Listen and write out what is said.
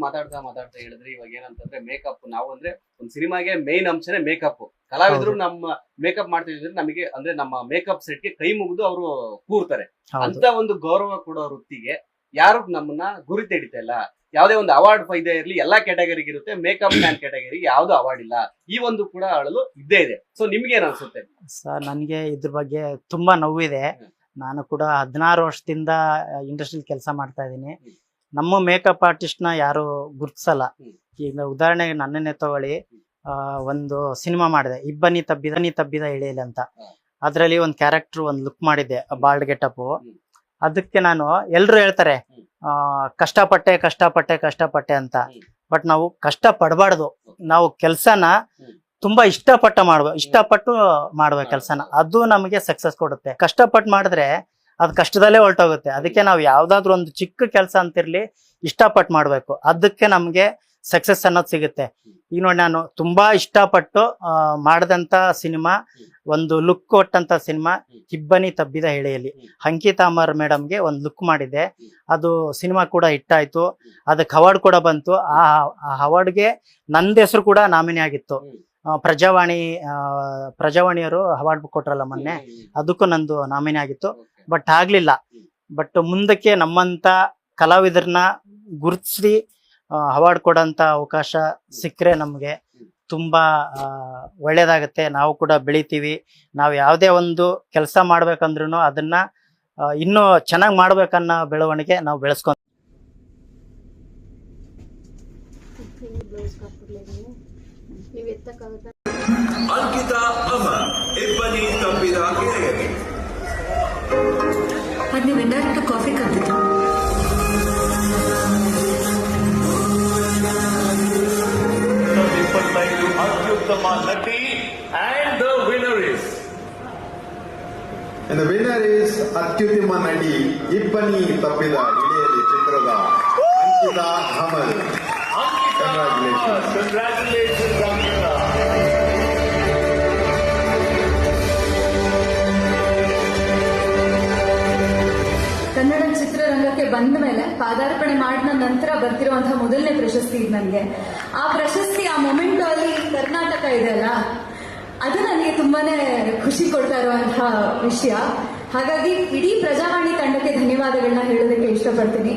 ಮಾತಾಡ್ತಾ ಹೇಳಿದ್ರೆ ಇವಾಗ ಏನಂತಂದ್ರೆ ಮೇಕಪ್ ನಾವು ಅಂದ್ರೆ ಒಂದು ಸಿನಿಮಾಗೆ ಮೇನ್ ಅಂಶನೇ ಮೇಕಪ್. ಕಲಾವಿದರು ನಮ್ಮ ಮೇಕಪ್ ಮಾಡ್ತಿದ್ರೆ ನಮಗೆ ಅಂದ್ರೆ ನಮ್ಮ ಮೇಕಪ್ ಸೆಟ್ ಗೆ ಕೈ ಮುಗಿದು ಅವರು ಕೂರ್ತಾರೆ. ಅಂತ ಒಂದು ಗೌರವ ಕೊಡೋ ವೃತ್ತಿಗೆ ಯಾರು ನಮ್ಮನ್ನ ಗುರಿ ತೆಡಿತಾ ಇಲ್ಲ. ಯಾವುದೇ ಒಂದು ಅವಾರ್ಡ್ ಫೈದೆ ಇರಲಿ ಎಲ್ಲಾ ಕ್ಯಾಟಗರಿಗೆ ಇರುತ್ತೆ, ಮೇಕಪ್ ಮ್ಯಾನ್ ಕ್ಯಾಟಗರಿಗೆ ಯಾವ್ದು ಅವಾರ್ಡ್ ಇಲ್ಲ. ಈ ಒಂದು ಕೂಡ ಅಳಲು ಇದ್ದೇ ಇದೆ. ಸೊ ನಿಮ್ಗೆ ಏನ್ ಅನ್ಸುತ್ತೆ ಸರ್? ನನ್ಗೆ ಇದ್ರ ಬಗ್ಗೆ ತುಂಬಾ ನೋವಿದೆ. ನಾನು ಕೂಡ 16 ವರ್ಷದಿಂದ ಇಂಡಸ್ಟ್ರಿಯಲ್ಲಿ ಕೆಲಸ ಮಾಡ್ತಾ ಇದ್ದೀನಿ. ನಮ್ಮ ಮೇಕಪ್ ಆರ್ಟಿಸ್ಟ್ ನ ಯಾರು ಗುರ್ತಿಸಲ್ಲ. ಈಗ ಉದಾಹರಣೆಗೆ ನನ್ನನ್ನೇ ತಗೊಳ್ಳಿ, ಒಂದು ಸಿನಿಮಾ ಮಾಡಿದೆ, ಇಬ್ಬನಿ ತಬ್ಬಿದ ಎಳೆಯಲಿ ಅಂತ. ಅದ್ರಲ್ಲಿ ಒಂದು ಕ್ಯಾರೆಕ್ಟರ್ ಒಂದು ಲುಕ್ ಮಾಡಿದ್ದೆ, ಬಾಲ್ಡ್ ಗೆಟಪ್. ಅದಕ್ಕೆ ನಾನು ಎಲ್ರು ಹೇಳ್ತಾರೆ ಕಷ್ಟಪಟ್ಟೆ ಅಂತ. ಬಟ್ ನಾವು ಕಷ್ಟ ಪಡಬಾರ್ದು. ನಾವು ಕೆಲ್ಸನ ತುಂಬಾ ಇಷ್ಟಪಟ್ಟು ಮಾಡ್ಬೇಕು ಕೆಲ್ಸನ. ಅದು ನಮಗೆ ಸಕ್ಸಸ್ ಕೊಡುತ್ತೆ. ಕಷ್ಟಪಟ್ಟು ಮಾಡಿದ್ರೆ ಅದು ಕಷ್ಟದಲ್ಲೇ ಹೊರಟೋಗುತ್ತೆ. ಅದಕ್ಕೆ ನಾವು ಯಾವ್ದಾದ್ರು ಒಂದು ಚಿಕ್ಕ ಕೆಲಸ ಅಂತಿರ್ಲಿ ಇಷ್ಟಪಟ್ಟು ಮಾಡ್ಬೇಕು. ಅದಕ್ಕೆ ನಮ್ಗೆ ಸಕ್ಸಸ್ ಅನ್ನೋದು ಸಿಗುತ್ತೆ. ಈಗ ನೋಡಿ, ನಾನು ತುಂಬಾ ಇಷ್ಟಪಟ್ಟು ಮಾಡಿದಂತ ಸಿನಿಮಾ, ಒಂದು ಲುಕ್ ಕೊಟ್ಟಂತ ಸಿನಿಮಾ ಇಬ್ಬನಿ ತಬ್ಬಿದ ಎಳೆಯಲ್ಲಿ. ಅಂಕಿತಾ ಅಮರ್ ಮೇಡಮ್ಗೆ ಒಂದು ಲುಕ್ ಮಾಡಿದ್ದೆ. ಅದು ಸಿನಿಮಾ ಕೂಡ ಹಿಟ್ಟಾಯ್ತು. ಅದಕ್ಕೆ ಅವಾರ್ಡ್ ಕೂಡ ಬಂತು. ಆ ಅವಾರ್ಡ್ಗೆ ನಂದ ಹೆಸರು ಕೂಡ ನಾಮಿನಿ ಆಗಿತ್ತು. ಪ್ರಜಾವಾಣಿಯವರು ಅವಾರ್ಡ್ ಕೊಟ್ರಲ್ಲ ಮೊನ್ನೆ, ಅದಕ್ಕೂ ನಂದು ನಾಮಿನಿ ಆಗಿತ್ತು. ಬಟ್ ಆಗ್ಲಿಲ್ಲ. ಬಟ್ ಮುಂದಕ್ಕೆ ನಮ್ಮಂತ ಕಲಾವಿದರನ್ನ ಗುರುತಿಸಿ ಅವಾರ್ಡ್ ಕೊಡೋಂತ ಅವಕಾಶ ಸಿಕ್ಕರೆ ನಮ್ಗೆ ತುಂಬಾ ಒಳ್ಳೇದಾಗತ್ತೆ. ನಾವು ಕೂಡ ಬೆಳಿತೀವಿ. ನಾವು ಯಾವುದೇ ಒಂದು ಕೆಲಸ ಮಾಡ್ಬೇಕಂದ್ರೂ ಅದನ್ನ ಇನ್ನೂ ಚೆನ್ನಾಗಿ ಮಾಡ್ಬೇಕನ್ನೋ ಬೆಳವಣಿಗೆ ನಾವು ಬೆಳೆಸ್ಕೊಂತ. ಅಂಕಿತಾ ಅಮರ್, ಇಬ್ಬನಿ ತಬ್ಬಿದ ಎಳೆಯಲಿ. ಅದು ನೀವು ಇಂಡೈರೆಕ್ಟ್ ಕಾಫಿ ಕರೆದಿದ್ದು. ಅತ್ಯುತ್ತಮ ನಟಿ and the winner is ಅತ್ಯುತ್ತಮ ನಟಿ ಇಬ್ಬನಿ ತಬ್ಬಿದ ಎಳೆಯಲಿ ಚಿತ್ರದ ಅಂಕಿತಾ ಅಮರ್. Congratulations, Ankita. ಕನ್ನಡ ಚಿತ್ರರಂಗಕ್ಕೆ ಬಂದ ಮೇಲೆ ಪಾದಾರ್ಪಣೆ ಮಾಡಿದ ನಂತರ ಬರ್ತಿರುವಂತಹ ಮೊದಲನೇ ಪ್ರಶಸ್ತಿ ಇದು ನನಗೆ. ಆ ಪ್ರಶಸ್ತಿ, ಆ ಮೊಮೆಂಟ್ ಅಲ್ಲಿ ಕರ್ನಾಟಕ ಇದೆಯಲ್ಲ, ಅದು ನನಗೆ ತುಂಬಾನೇ ಖುಷಿ ಕೊಡ್ತಾ ಇರುವಂತಹ ವಿಷಯ. ಹಾಗಾಗಿ ಇಡೀ ಪ್ರಜಾವಾಣಿ ತಂಡಕ್ಕೆ ಧನ್ಯವಾದಗಳನ್ನ ಹೇಳೋದಕ್ಕೆ ಇಷ್ಟಪಡ್ತೀನಿ.